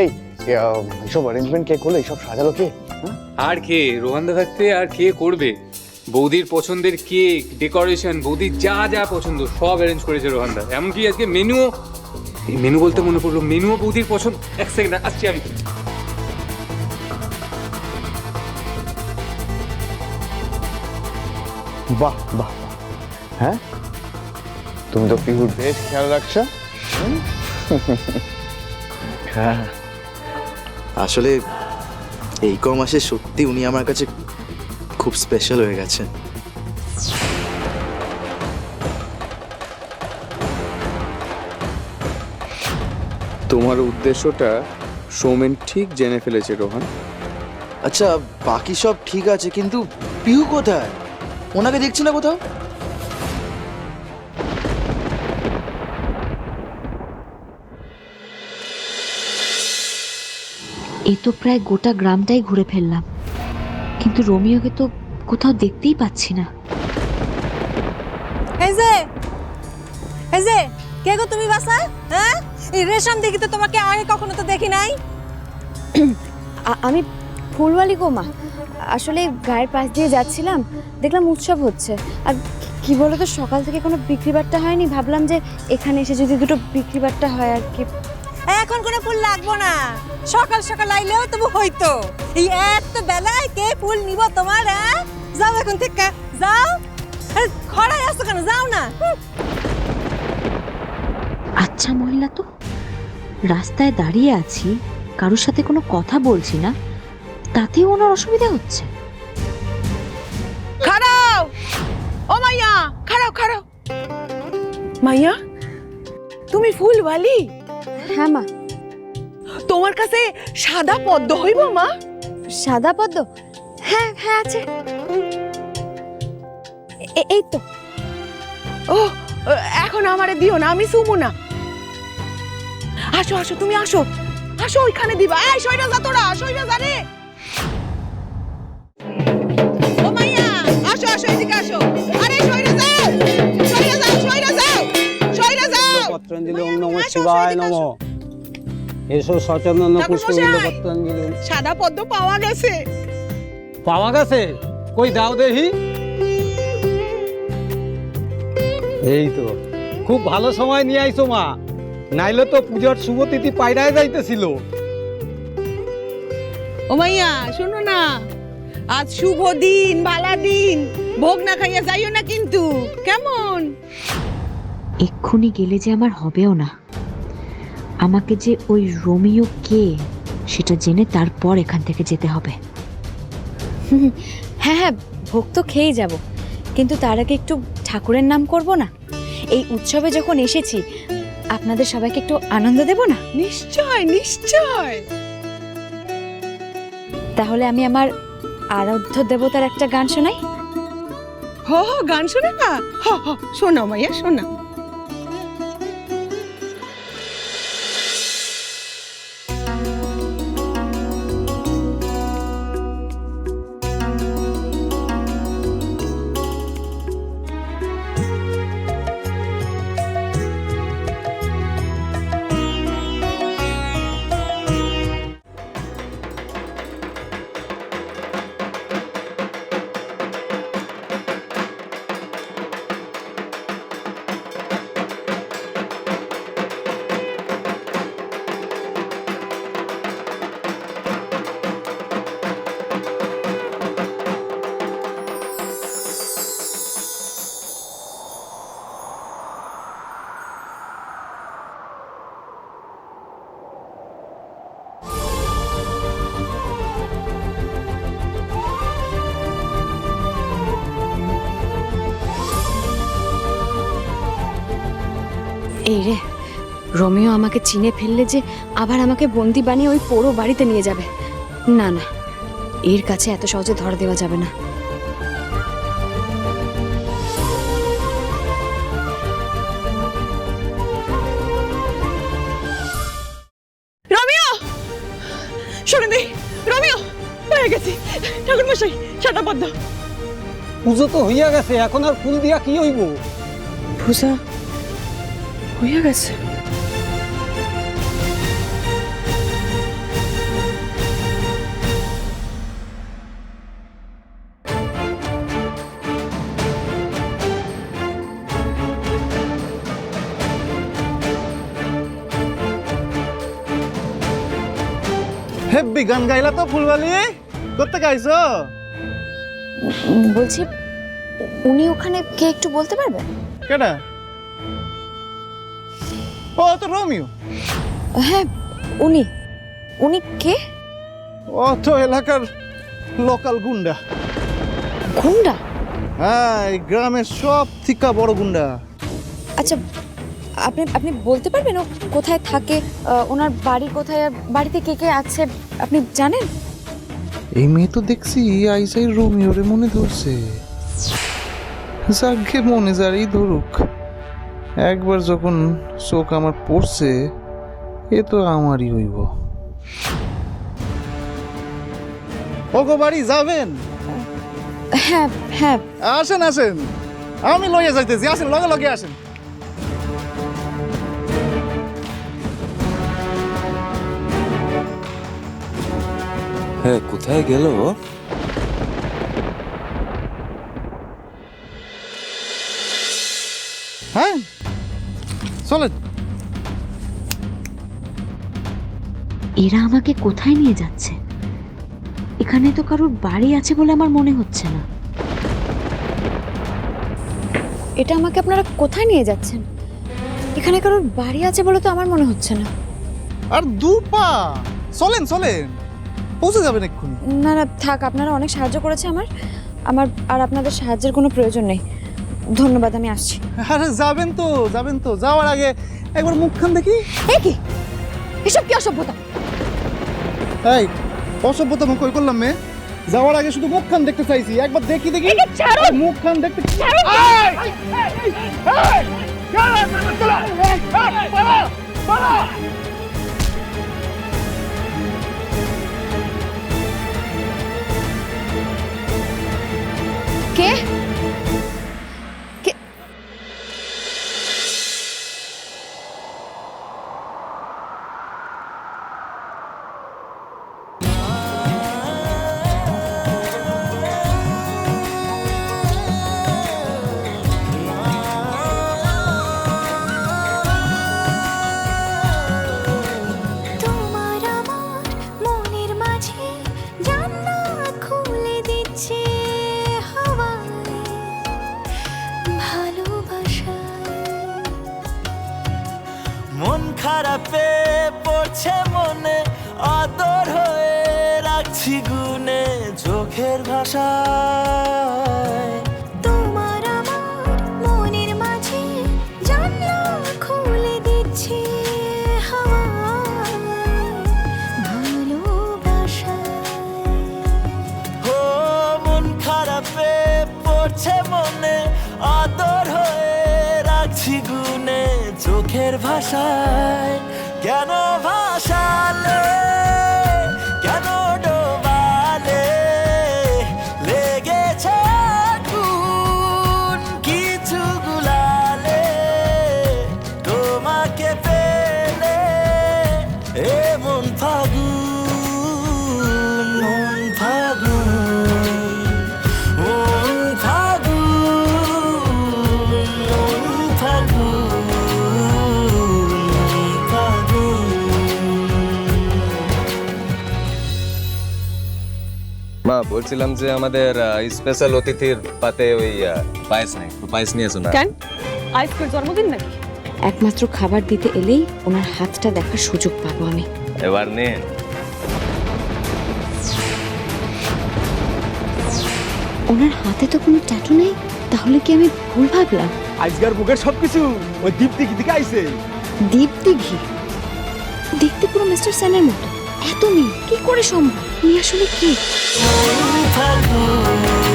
এই এইসব অ্যারেঞ্জমেন্ট কে করলো, এইসব সাজালো কে? আর কে, রোহানদা থাকতে আর কে করবে? বৌদির পছন্দের কেক, ডেকোরেশন, বৌদির যা যা পছন্দ সব অ্যারেঞ্জ করেছে রোহানদা। এমনকি আজকে মেনু বলতে মনে পড়লো, মেনুও বৌদির পছন্দ। এক সেকেন্ড আসছি আমি। বাহ বাহ, হ্যাঁ তুমি তো পিহুর বেশ খেয়াল রাখছো। হ্যাঁ, আসলে এই ক মাসে সত্যি উনি আমার কাছে খুব স্পেশাল হয়ে গেছেন। তোমার উদ্দেশ্যটা সৌমেন ঠিক জেনে ফেলেছে রোহান। আচ্ছা, বাকি সব ঠিক আছে, কিন্তু পিহু কোথায়? ওনাকে দেখছি না কোথাও। এই তো প্রায় গোটা গ্রামটাই ঘুরে ফেললাম, কিন্তু রোমিওকে তো কোথাও দেখতেই পাচ্ছি না। এই যে কে গো তুমি বাসা? হ্যাঁ, এই রেশম দেখি তো তোমাকে আগে কখনো তো দেখি নাই। আমি ফুলওয়ালি গো মা, আসলে গায়ের পাশ দিয়ে যাচ্ছিলাম, দেখলাম উৎসব হচ্ছে। আর কি বলো তো, সকাল থেকে কোনো বিক্রি বাট্টা হয়নি, ভাবলাম যে এখানে এসে যদি দুটো বিক্রি বাট্টা হয় আর কি। এখন কোনো ফুল লাগবো না, সকাল সকাল আইলেও তবু হইতো। এই এত বেলায় কে ফুল নিব তোমার? হ্যাঁ, যাও এখন থেকে যাও। খড়াই আসো কেন, যাও না। আচ্ছা মহিলা তো, রাস্তায় দাঁড়িয়ে আছি, কারোর সাথে কোনো কথা বলছি না, তাতেও ওনার অসুবিধা হচ্ছে। খাড়াও ও মাইয়া, খাড়াও খাড়াও। মাইয়া, তুমি ফুলওয়ালি? হ্যাঁ মা। তোমার কাছে সাদা পদ্ম হইব মা? সাদা পদ্ম? হ্যাঁ হ্যাঁ আছে, এই তো। ও, এখন আমারে দিও না, আমি সুমু না। আসো আসো, তুমি আসো আসো, ওইখানে দিবা। এই সইরা যা, তোরা সইরা যা রে। ও মাইয়া, আসো আসো, এদিকে আসো। আরে সইরা যাও, সইরা যাও, সইরা যাও, সইরা যাও। পত্রাঞ্জলি ওম নমঃ শিবায় নমঃ। এসো সচন্দন পুষ্পবিল্ল পত্রাঞ্জলি। সাদা পদ্ম পাওয়া গেছে। পাওয়া গেছে? কই দাও দেখি। এই তো খুব ভালো সময় নিয়ে আইছো মা, নাইলে তো পূজার শুভ তিথি পায়রায় যাইতেছিল। ও মাইয়া শোনো না, আজ শুভ দিন, ভালো দিন, ভোগ না খাইয়া যাইও না কিন্তু, কেমন? এক্ষুনি গেলে যে আমার হবেও না, আমাকে যে ওই রোমিও কে সেটা জেনে তারপর এখান থেকে যেতে হবে। হ্যাঁ হ্যাঁ, ভোগ তো খেয়েই যাব, কিন্তু তার আগে একটু ঠাকুরের নাম করব না? এই উৎসবে যখন এসেছি, আপনাদের সবাইকে একটু আনন্দ দেব না? নিশ্চয় নিশ্চয়। তাহলে আমি আমার আরাধ্য দেবতার একটা গান শোনাই। হ হ, গান শোনা না? হ হ, শোনা মাইয়া শোনা। এই রে, রোমিও আমাকে চিনে ফেললে যে আবার আমাকে বন্দি বানিয়ে ওই পোড়ো বাড়িতে নিয়ে যাবে। না না, এর কাছে এত সহজে ধরা দেওয়া যাবে না। রোমিও, শুনে দে, রোমিও হয়ে গেছে। ঠাকুর মশাই, সাদা পদ্ম। পুজো তো হইয়া গেছে, এখন আর ফুল দিয়া কি হইব? পূজা হয়ে গেছে। হেব্বি গান গাইলা তো ফুলবালি, করতে গাইছো? বলছি উনি ওখানে কে একটু বলতে পারবেন? কেডা? ও তো রোমিও। হ্যাঁ উনি উনি কে? ও তো এলাকার লোকাল গুন্ডা। গুন্ডা? হ্যাঁ, এই গ্রামের সব থেকে বড় গুন্ডা। আচ্ছা আপনি আপনি বলতে পারবেন ও কোথায় থাকে, ওনার বাড়ি কোথায়, আর বাড়িতে কে কে আছে আপনি জানেন? এই মেয়ে তো দেখছি আইসাই রোমিওরে মনে ধরছে। যাকে মনে যারই ধরুক, একবার যখন চোখ আমার পড়ছে এ তো আমারই হইব। ওগো বাড়ি যাবেন? হ্যাঁ হ্যাঁ আসেন আসেন, আমি লইয়া যাইতেছি, আসেন লগে লগে আসেন। হ্যাঁ, কোথায় গেল? হ্যাঁ চলেন। এরা আমাকে কোথায় নিয়ে যাচ্ছে? এখানে তো কারোর বাড়ি আছে বলে আমার মনে হচ্ছে না। এটা আমাকে আপনারা কোথায় নিয়ে যাচ্ছেন? এখানে কারোর বাড়ি আছে বলে তো আমার মনে হচ্ছে না। আর দুপা চলেন চলেন, পৌঁছে যাবেন এক্ষুনি। না না থাক, আপনারা অনেক সাহায্য করেছে আমার আমার আর আপনাদের সাহায্যের কোনো প্রয়োজন নেই, ধন্যবাদ, আমি আসছি। আরে যাবেন তো যাবেন তো, যাওয়ার আগে একবার মুখখান দেখি। এই কি এসব কি অসভ্যতা? এই অসভ্যতা মুখ কই করলাম মে? যাওয়ার আগে শুধু মুখখান দেখতে চাইছি, একবার দেখি দেখি মুখখান দেখতে। কে কে? তোমার আমার মনের মাঝে জান্নাত খুলে দিচ্ছে হাওয়ায়, ভালোবাসায়। মন খারাপে পড়ছে মনে, আদর হয়ে রাখছি গুনে চোখের ভাষায়। তোমার আমার মনের মাঝে জানলা খুলে দিচ্ছে হাওয়ায়, ভালোবাসায়। ও মন খারাপে পড়ছে মনে, আদর হয়ে রাখছি গুনে চোখের ভাষায়। কেন ভাষালে, কেন ডোবালে, লেগেছে আগুন কিছু গুলালে, তোমাকে পেলে এমন ফাগুন, মন ফাগুন, মন ফাগুন, মন ফাগুন, ফাগুন। মা, বলছিলাম যে আমাদের স্পেশাল অতিথির পাতে ওই পায়েস নাই, তো পায়েস নিয়ে এসো না। কেন আজকের জন্মদিন নাকি? একমাত্র খাবার দিতে এলেই ওনার হাতটা দেখার সুযোগ পাবো আমি। এবার নিন। ওনার হাতে তো কোনো ট্যাটু নেই, তাহলে কি আমি ভুল ভাবলাম? আজকের বুকের সবকিছু ওই দীপ্তি দিকে আইছে। দীপ্তি ঘি দেখতে পুরো মিস্টার সেনের মতো, এত মেয়ে কি করে সম্ভব? উনি আসলে কি? ফাগুন